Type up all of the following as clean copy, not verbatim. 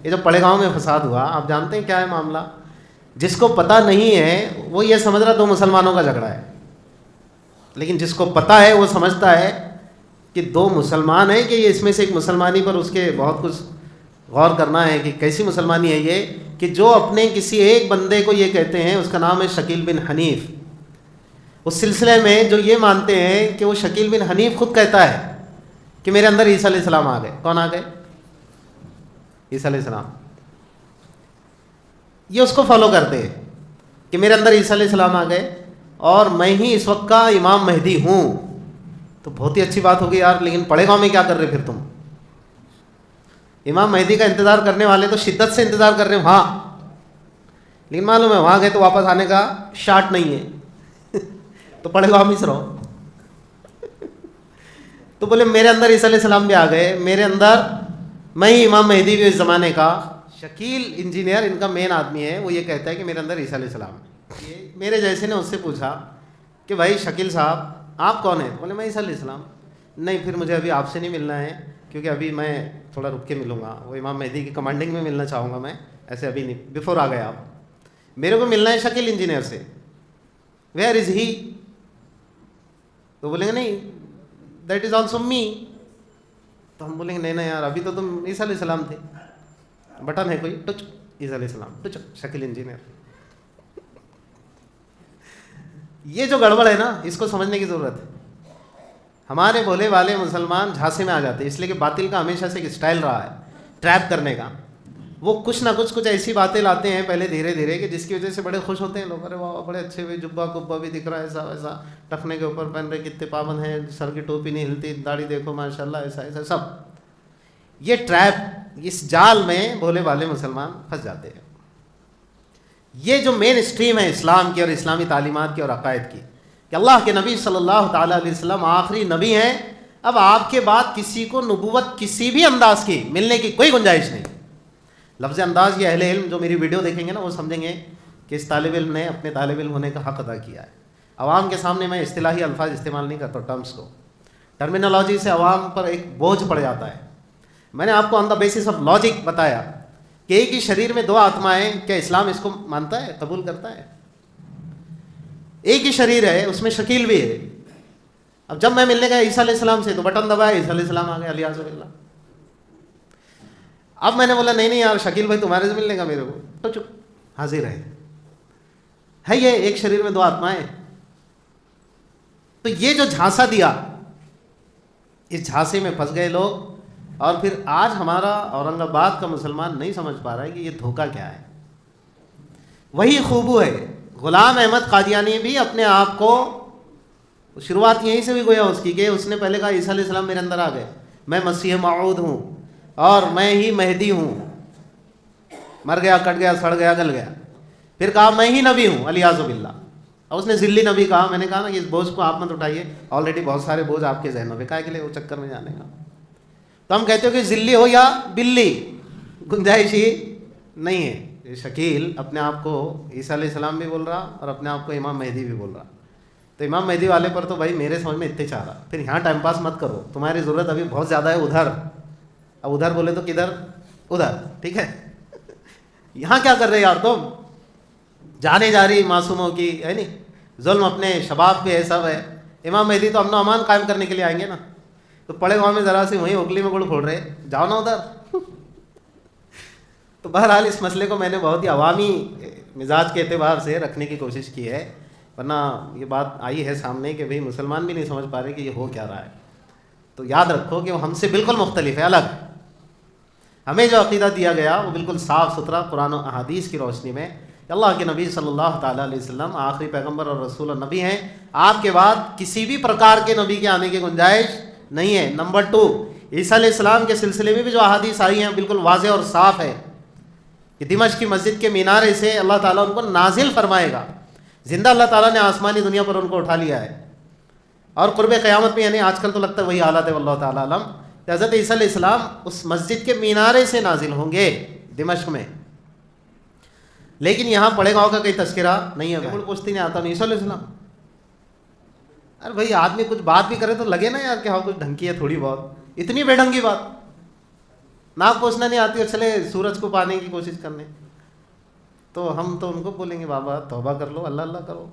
یہ جو پڑے گاؤں میں فساد ہوا، آپ جانتے ہیں کیا ہے معاملہ؟ جس کو پتہ نہیں ہے وہ یہ سمجھ رہا دو مسلمانوں کا جھگڑا ہے، لیکن جس کو پتہ ہے وہ سمجھتا ہے کہ دو مسلمان ہیں، کہ یہ اس میں سے ایک مسلمانی پر اس کے بہت کچھ غور کرنا ہے کہ کیسی مسلمانی ہے یہ، کہ جو اپنے کسی ایک بندے کو یہ کہتے ہیں، اس کا نام ہے شکیل بن حنیف، اس سلسلے میں جو یہ مانتے ہیں کہ وہ شکیل بن حنیف خود کہتا ہے کہ میرے اندر عیسیٰ علیہ السلام آ گئے۔ کون آ گئے؟ عیسیٰ علیہ السلام۔ یہ اس کو فالو کرتے ہیں کہ میرے اندر عیسیٰ علیہ السلام آ گئے اور میں ہی اس وقت کا امام مہدی ہوں۔ تو بہت ہی اچھی بات ہوگی یار، لیکن پڑے گاؤں میں کیا کر رہے پھر تم؟ امام مہدی کا انتظار کرنے والے تو شدت سے انتظار کر رہے ہیں وہاں، لیکن معلوم ہے وہاں گئے تو واپس آنے کا شارٹ نہیں ہے تو پڑے گاؤں میں سے رہو۔ تو بولے میرے اندر عیسیٰ علیہ السلام بھی آ گئے، میرے اندر میں ہی امام مہدی بھی اس زمانے کا۔ شکیل انجینئر ان کا مین آدمی ہے، وہ یہ کہتا ہے کہ میرے اندر عیسیٰ علیہ السلام ہے۔ یہ میرے جیسے نے اس سے پوچھا کہ بھائی شکیل صاحب آپ کون ہیں؟ بولے میں عیسیٰ علیہ السلام۔ نہیں پھر مجھے ابھی آپ سے نہیں ملنا ہے، کیونکہ ابھی میں تھوڑا رک کے ملوں گا، وہ امام مہدی کی کمانڈنگ میں ملنا چاہوں گا میں، ایسے ابھی نہیں، بیفور آ گئے آپ، میرے کو ملنا ہے شکیل انجینئر سے۔ ویئر از ہی؟ تو بولیں گے نہیں دیٹ از آلسو می۔ تو ہم بولیں گے نہیں نہیں یار ابھی تو تم عیسیٰ علیہ السلام تھے، بٹن ہے کوئی ٹچ عیسیٰ علیہ السلام، ٹچ شکیل انجینئر۔ یہ جو گڑبڑ ہے نا اس کو سمجھنے کی ضرورت ہے۔ ہمارے بھولے والے مسلمان جھانسے میں آ جاتے ہیں، اس لیے کہ باطل کا ہمیشہ سے ایک اسٹائل رہا ہے ٹریپ کرنے کا۔ وہ کچھ نہ کچھ ایسی باتیں لاتے ہیں پہلے دھیرے دھیرے کہ جس کی وجہ سے بڑے خوش ہوتے ہیں لوگ، ارے واہ بڑے اچھے ہوئے، جبہ کبا بھی دکھ رہا ہے ایسا ویسا، ٹخنے کے اوپر پہن رہے، کتنے پابند ہیں، سر کی ٹوپی نہیں ہلتی، داڑھی دیکھو ماشاءاللہ، ایسا ایسا سب۔ یہ ٹریپ، اس جال میں بھولے والے مسلمان پھنس جاتے ہیں۔ یہ جو مین اسٹریم ہے اسلام کی اور اسلامی تعلیمات کی اور عقائد کی، کہ اللہ کے نبی صلی اللہ تعالیٰ علیہ وسلم آخری نبی ہیں، اب آپ کے بعد کسی کو نبوت کسی بھی انداز کی ملنے کی کوئی گنجائش نہیں۔ لفظ انداز یہ اہل علم جو میری ویڈیو دیکھیں گے نا وہ سمجھیں گے کہ اس طالب علم نے اپنے طالب علم ہونے کا حق ادا کیا ہے۔ عوام کے سامنے میں اصطلاحی الفاظ استعمال نہیں کرتا، ٹرمز کو، ٹرمینالوجی سے عوام پر ایک بوجھ پڑ جاتا ہے۔ میں نے آپ کو آن دا بیسس آف لاجک بتایا کہ ایک ہی شریر میں دو آتمائیں، کیا اسلام اس کو مانتا ہے، قبول کرتا ہے؟ ایک ہی شریر ہے، اس میں شکیل بھی ہے۔ اب جب میں ملنے گیا عیسیٰ علیہ السلام سے تو بٹن دبایا، عیسیٰ علیہ السلام آ گئے الیاذ باللہ۔ اب میں نے بولا نہیں نہیں یار شکیل بھائی تمہارے سے ملنے گا میرے کو، تو چپ، حاضر ہے یہ ایک شریر میں دو آتمائیں۔ تو یہ جو جھانسا دیا، اس جھانسے میں پھنس گئے لوگ، اور پھر آج ہمارا اورنگ آباد کا مسلمان نہیں سمجھ پا رہا ہے کہ یہ دھوکہ کیا ہے۔ وہی خوبو ہے، غلام احمد قادیانی بھی اپنے آپ کو، شروعات یہیں سے بھی گویا اس کی، کہ اس نے پہلے کہا عیسیٰ علیہ السلام میرے اندر آ گئے، میں مسیح موعود ہوں اور میں ہی مہدی ہوں، مر گیا کٹ گیا سڑ گیا گل گیا۔ پھر کہا میں ہی نبی ہوں الیاذ باللہ، اور اس نے ذلی نبی کہا۔ میں نے کہا نا کہ اس بوجھ کو آپ مت اٹھائیے، آلریڈی بہت سارے بوجھ آپ کے ذہنوں پہ، کہا کے لیے وہ چکر میں جانے کا۔ تو ہم کہتے ہو کہ ذلی ہو یا بلی، گنجائش ہی نہیں ہے۔ شکیل اپنے آپ کو عیسیٰ علیہ السلام بھی بول رہا اور اپنے آپ کو امام مہدی بھی بول رہا۔ تو امام مہدی والے پر تو بھائی میرے سمجھ میں اتنے چاہ رہا، پھر یہاں ٹائم پاس مت کرو، تمہاری ضرورت ابھی بہت زیادہ ہے ادھر۔ اب ادھر بولے تو کدھر؟ ادھر، ٹھیک ہے۔ یہاں کیا کر رہے یار تم؟ جانے جا رہی معصوموں کی ہے نہیں، ظلم اپنے شباب پہ ہے، سب ہے۔ امام مہدی تو امن و امان قائم کرنے کے لیے آئیں گے نا، تو پڑے گاؤں میں ذرا سی وہیں اگلی میں گڑ پھوڑ رہے، جاؤ نا ادھر۔ تو بہرحال اس مسئلے کو میں نے بہت ہی عوامی مزاج کے اعتبار سے رکھنے کی کوشش کی ہے، ورنہ یہ بات آئی ہے سامنے کہ بھئی مسلمان بھی نہیں سمجھ پا رہے کہ یہ ہو کیا رہا ہے۔ تو یاد رکھو کہ وہ ہم سے بالکل مختلف ہے، الگ۔ ہمیں جو عقیدہ دیا گیا وہ بالکل صاف ستھرا قرآن و احادیث کی روشنی میں، اللہ کے نبی صلی اللہ تعالیٰ علیہ وسلم آخری پیغمبر اور رسول اور نبی ہیں، آپ کے بعد کسی بھی پرکار کے نبی کے آنے کی گنجائش نہیں ہے۔ نمبر 2، عیسیٰ علیہ السلام کے سلسلے میں بھی جو احادیث آئی ہیں بالکل واضح اور صاف ہے کہ دمشق کی مسجد کے مینارے سے اللہ تعالیٰ ان کو نازل فرمائے گا، زندہ اللہ تعالیٰ نے آسمانی دنیا پر ان کو اٹھا لیا ہے، اور قرب قیامت میں، یعنی آج کل تو لگتا ہے وہی حالت ہے واللہ تعالیٰ علم، کہ حضرت عیسیٰ علیہ السلام اس مسجد کے مینارے سے نازل ہوں گے دمشق میں۔ لیکن یہاں پڑے گاؤں کا کوئی تذکرہ نہیں ہے، بالکل پوچھتی نہیں آتا نہیں عیسیٰ علیہ السلام۔ ارے بھائی آدمی کچھ بات بھی کرے تو لگے نا یار کہ ہاں کچھ ڈھنگ کی ہے تھوڑی بہت، اتنی بے ڈھنگی بات۔ ناک پوچھنا نہیں آتی اور چلے سورج کو پانے کی کوشش کرنے، تو ہم تو ان کو بولیں گے بابا توبہ کر لو، اللہ اللہ کرو،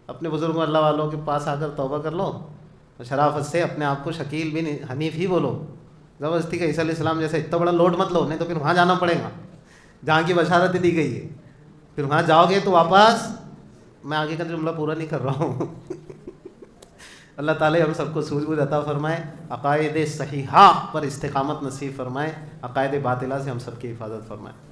اپنے بزرگوں اللہ والوں کے پاس آ کر توبہ کر لو، شرافت سے اپنے آپ کو شکیل بن حنیف ہی بولو، زبردستی کا عیسیٰ علیہ السلام جیسے اتنا بڑا لوڈ مت لو، نہیں تو پھر وہاں جانا پڑے گا جہاں کی بشارت دی گئی ہے، پھر وہاں جاؤ گے تو واپس، میں آگے کا جملہ پورا نہیں کر رہا ہوں اللہ تعالیٰ ہم سب کو سوجھ بوجھ عطا فرمائے، عقائد صحیحہ پر استقامت نصیب فرمائے، عقائد باطلہ سے ہم سب کی حفاظت فرمائے۔